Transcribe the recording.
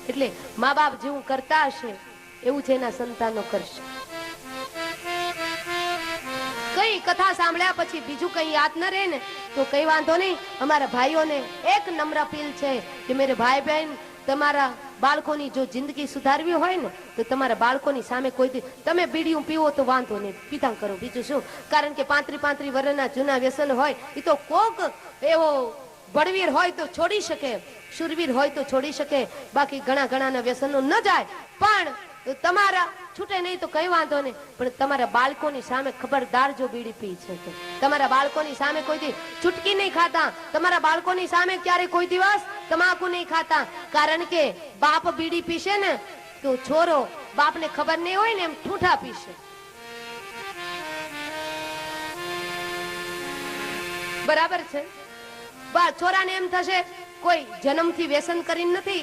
એટલે મા બાપ જેવું કરતા હશે એવું જ એના સંતાનો કરશે. કઈ કથા સાંભળ્યા પછી બીજું કઈ યાદ ન રહે ને તો કઈ વાંધો નહીં. અમારા ભાઈઓને એક નમ્ર અપીલ છે કે મેરે ભાઈ બહેન, તમારા બાળકોની જો જિંદગી સુધારવી હોય ને તો તમારા બાળકોની સામે કોઈ તમે બીડીયું પીવો તો વાંધો નહીં, પીતા કરો, બીજું શું. કારણ કે 35 વર્ષના જૂના વ્યસન હોય એ તો કોક એવો બળવીર હોય તો છોડી શકે, શુરવીર હોય તો છોડી શકે, બાકી ઘણા ના વ્યસનો ન જાય. પણ તમારા છૂટે નહીં તો કઈ વાંધો નહીં, પણ તમારા બાળકોની સામે ખબરદાર જો બીડી પી છે તો તમારા બાળકોની સામે કોઈ ચૂટકી નહીં ખાતા, તમારા બાળકોની સામે ક્યારે કોઈ દિવસ તમાકુ નહીં ખાતા. કારણ કે બાપ બીડી પીશે ને તો છોરો બાપને ખબર નહીં હોય ને એમ ઠૂઠા પીશે. બરાબર છે. છોરાને એમ થશે કોઈ જન્મથી વ્યસન કરીને નથી,